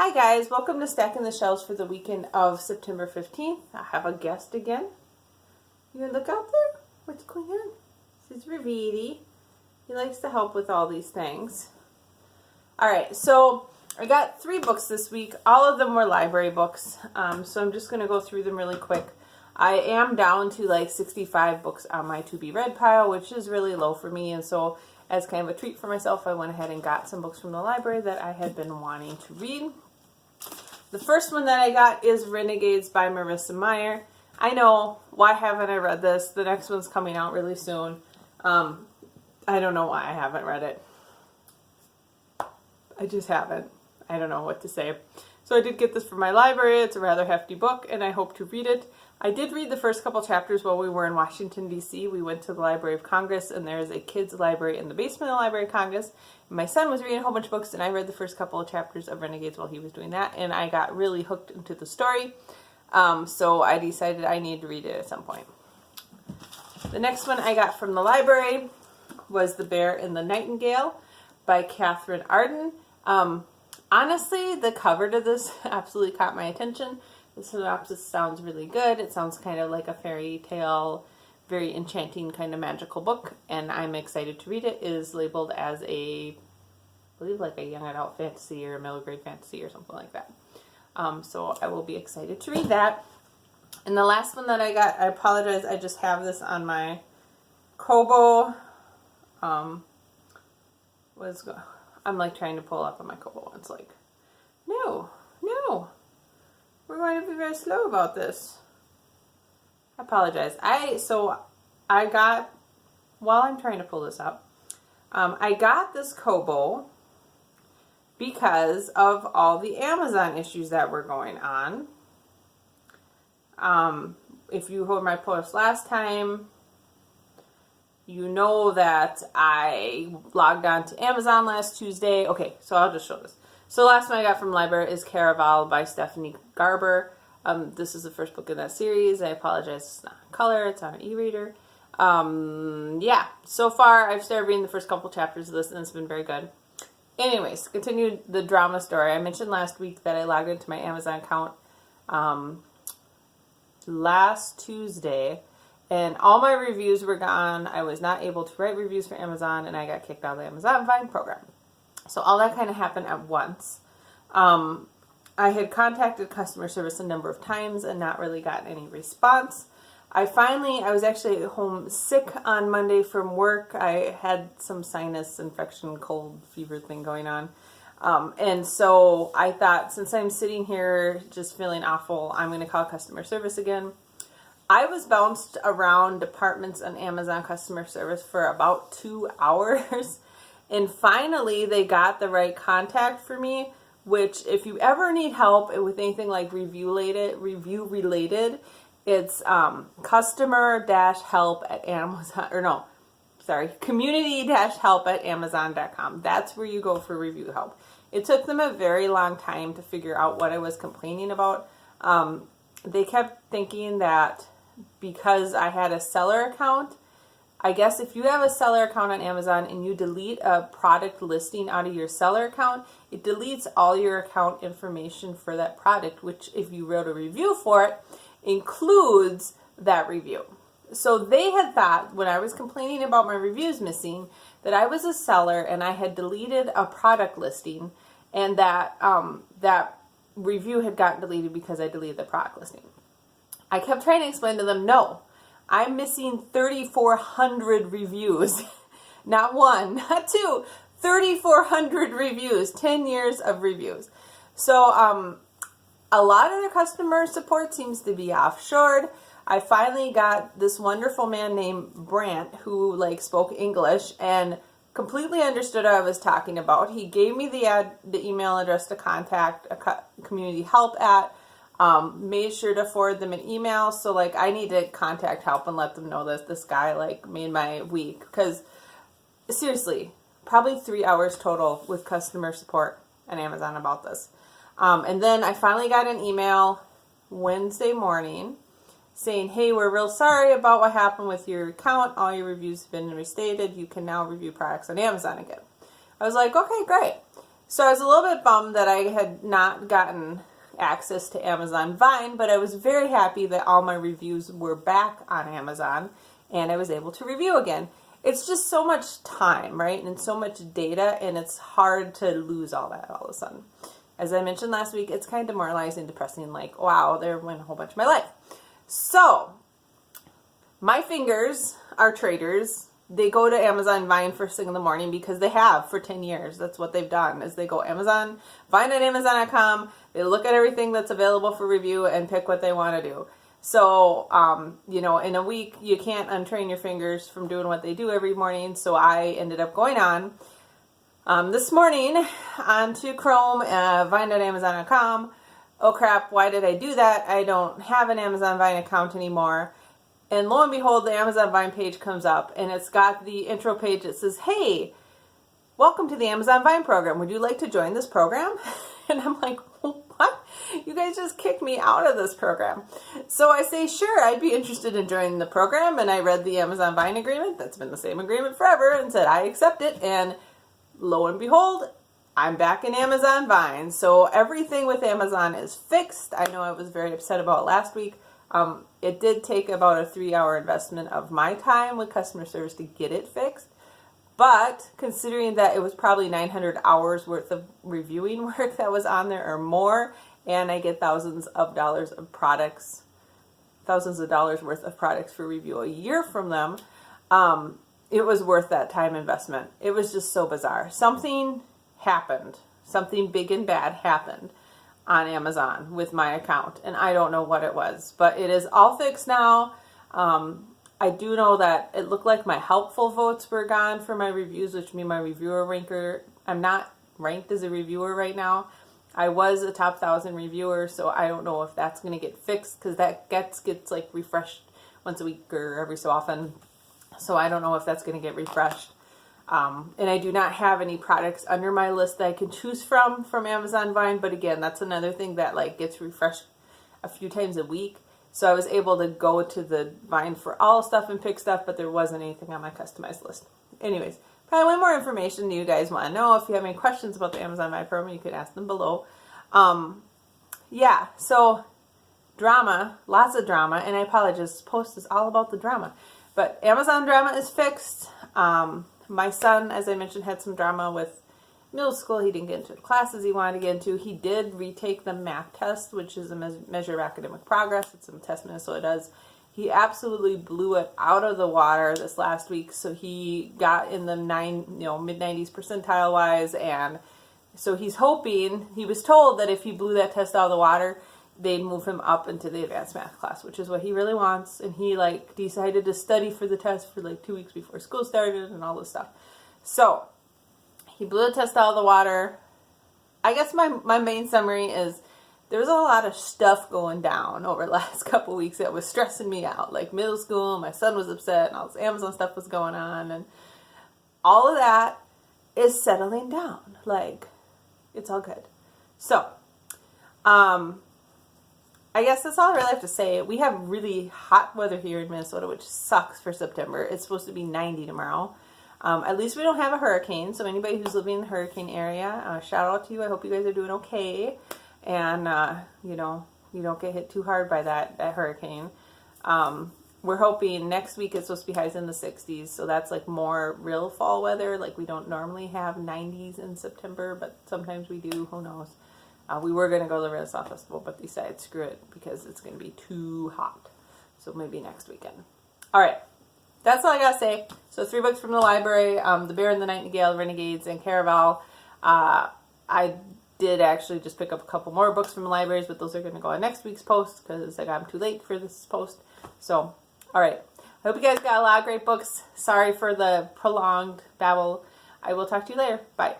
Hi guys, welcome to Stacking the Shelves for the weekend of September 15th. I have a guest again. You gonna look out there? What's going on? This is Ravidi. He likes to help with all these things. Alright, so I got 3 books this week. All of them were library books, so I'm just gonna go through them really quick. I am down to like 65 books on my to be read pile, which is really low for me, and so as kind of a treat for myself, I went ahead and got some books from the library that I had been wanting to read. The first one that I got is Renegades by Marissa Meyer. I know, why haven't I read this? The next one's coming out really soon. I don't know why I haven't read it. I just haven't. I don't know what to say. So I did get this from my library. It's a rather hefty book, and I hope to read it. I did read the first couple chapters while we were in Washington, D.C. We went to the Library of Congress, and there's a kids' library in the basement of the Library of Congress. My son was reading a whole bunch of books, and I read the first couple of chapters of Renegades while he was doing that, and I got really hooked into the story. So I decided I needed to read it at some point. The next one I got from the library was The Bear and the Nightingale by Katherine Arden. Honestly, the cover to this absolutely caught my attention. The synopsis sounds really good. It sounds kind of like a fairy tale, very enchanting kind of magical book, and I'm excited to read it. It is labeled as I believe like a young adult fantasy or a middle grade fantasy or something like that. So I will be excited to read that. And the last one that I got, I apologize, I just have this on my Kobo. I'm like trying to pull up on my Kobo. It's like, no. We're going to be very slow about this. I apologize. I got, while I'm trying to pull this up, I got this Kobo because of all the Amazon issues that were going on. If you heard my post last time, you know that I logged on to Amazon last Tuesday. Okay, so I'll just show this. So last one I got from the library is Caraval by Stephanie Garber. This is the first book in that series. I apologize, it's not in color, it's on an e-reader. Yeah, so far I've started reading the first couple chapters of this and it's been very good. Anyways, continue the drama story. I mentioned last week that I logged into my Amazon account last Tuesday and all my reviews were gone. I was not able to write reviews for Amazon and I got kicked out of the Amazon Vine program. So all that kind of happened at once. I had contacted customer service a number of times and not really gotten any response. I was actually home sick on Monday from work. I had some sinus infection, cold, fever thing going on. And so I thought, since I'm sitting here just feeling awful, I'm going to call customer service again. I was bounced around departments on Amazon customer service for about 2 hours. And finally, they got the right contact for me, which if you ever need help with anything like review related, it's customer-help at Amazon, or no, sorry, community-help at Amazon.com. That's where you go for review help. It took them a very long time to figure out what I was complaining about. They kept thinking that because I had a seller account, I guess if you have a seller account on Amazon and you delete a product listing out of your seller account, it deletes all your account information for that product, which if you wrote a review for it, includes that review. So they had thought, when I was complaining about my reviews missing, that I was a seller and I had deleted a product listing and that that review had gotten deleted because I deleted the product listing. I kept trying to explain to them, no, I'm missing 3,400 reviews. Not one, not two, 3,400 reviews, 10 years of reviews. So a lot of the customer support seems to be offshored. I finally got this wonderful man named Brant who spoke English and completely understood what I was talking about. He gave me the email address to contact a community help at. Made sure to forward them an email. So I need to contact help and let them know that this guy made my week. Because seriously, probably 3 hours total with customer support on Amazon about this. And then I finally got an email Wednesday morning saying, hey, we're real sorry about what happened with your account. All your reviews have been restated. You can now review products on Amazon again. I was like, okay, great. So I was a little bit bummed that I had not gotten access to Amazon Vine, but I was very happy that all my reviews were back on Amazon and I was able to review again. It's just so much time, right? And so much data, and it's hard to lose all that all of a sudden. As I mentioned last week, it's kind of demoralizing, depressing, like, wow, there went a whole bunch of my life. So, my fingers are traders. They go to Amazon Vine first thing in the morning because they have for 10 years. That's what they've done, is they go Amazon, Vine at Amazon.com, they look at everything that's available for review and pick what they want to do. So, in a week, you can't untrain your fingers from doing what they do every morning. So I ended up going on this morning onto Chrome, Vine at Amazon.com. Oh crap, why did I do that? I don't have an Amazon Vine account anymore. And lo and behold, the Amazon Vine page comes up and it's got the intro page that says, hey, welcome to the Amazon Vine program. Would you like to join this program? And I'm like, what? You guys just kicked me out of this program. So I say, sure, I'd be interested in joining the program. And I read the Amazon Vine agreement. That's been the same agreement forever, and said, I accept it. And lo and behold, I'm back in Amazon Vine. So everything with Amazon is fixed. I know I was very upset about last week. It did take about a 3-hour investment of my time with customer service to get it fixed. But considering that it was probably 900 hours worth of reviewing work that was on there or more, and I get thousands of dollars worth of products for review a year from them, it was worth that time investment. It was just so bizarre. Something happened. Something big and bad happened on Amazon with my account, and I don't know what it was, but it is all fixed now. I do know that it looked like my helpful votes were gone for my reviews, which mean my reviewer ranker. I'm not ranked as a reviewer right now. I was a top 1,000 reviewer, so I don't know if that's going to get fixed, because that gets like refreshed once a week or every so often. So I don't know if that's going to get refreshed. And I do not have any products under my list that I can choose from Amazon Vine. But again, that's another thing that like gets refreshed a few times a week. So I was able to go to the Vine for all stuff and pick stuff, but there wasn't anything on my customized list. Anyways, probably one more information you guys want to know. If you have any questions about the Amazon Vine program, you can ask them below. So drama, lots of drama, and I apologize, this post is all about the drama. But Amazon drama is fixed. My son, as I mentioned, had some drama with middle school. He didn't get into the classes he wanted to get into. He did retake the math test, which is a measure of academic progress. It's a test Minnesota does. He absolutely blew it out of the water this last week. So he got in the mid-90s percentile wise, and so he's hoping. He was told that if he blew that test out of the water, they'd move him up into the advanced math class, which is what he really wants. And he decided to study for the test for 2 weeks before school started and all this stuff. So he blew the test out of the water. I guess my main summary is there was a lot of stuff going down over the last couple weeks that was stressing me out. Like middle school, my son was upset, and all this Amazon stuff was going on, and all of that is settling down. It's all good. So, I guess that's all I really have to say. We have really hot weather here in Minnesota, which sucks for September. It's supposed to be 90 tomorrow. At least we don't have a hurricane. So anybody who's living in the hurricane area, shout out to you. I hope you guys are doing okay. And, you don't get hit too hard by that hurricane. We're hoping next week it's supposed to be highs in the 60s. So that's more real fall weather. We don't normally have 90s in September, but sometimes we do. Who knows? We were going to go to the Renaissance Festival, but decided screw it because it's going to be too hot. So maybe next weekend. All right. That's all I got to say. So 3 books from the library, The Bear and the Nightingale, Renegades, and Caraval. I did actually just pick up a couple more books from the libraries, but those are going to go on next week's post because I got them too late for this post. So, all right. I hope you guys got a lot of great books. Sorry for the prolonged babble. I will talk to you later. Bye.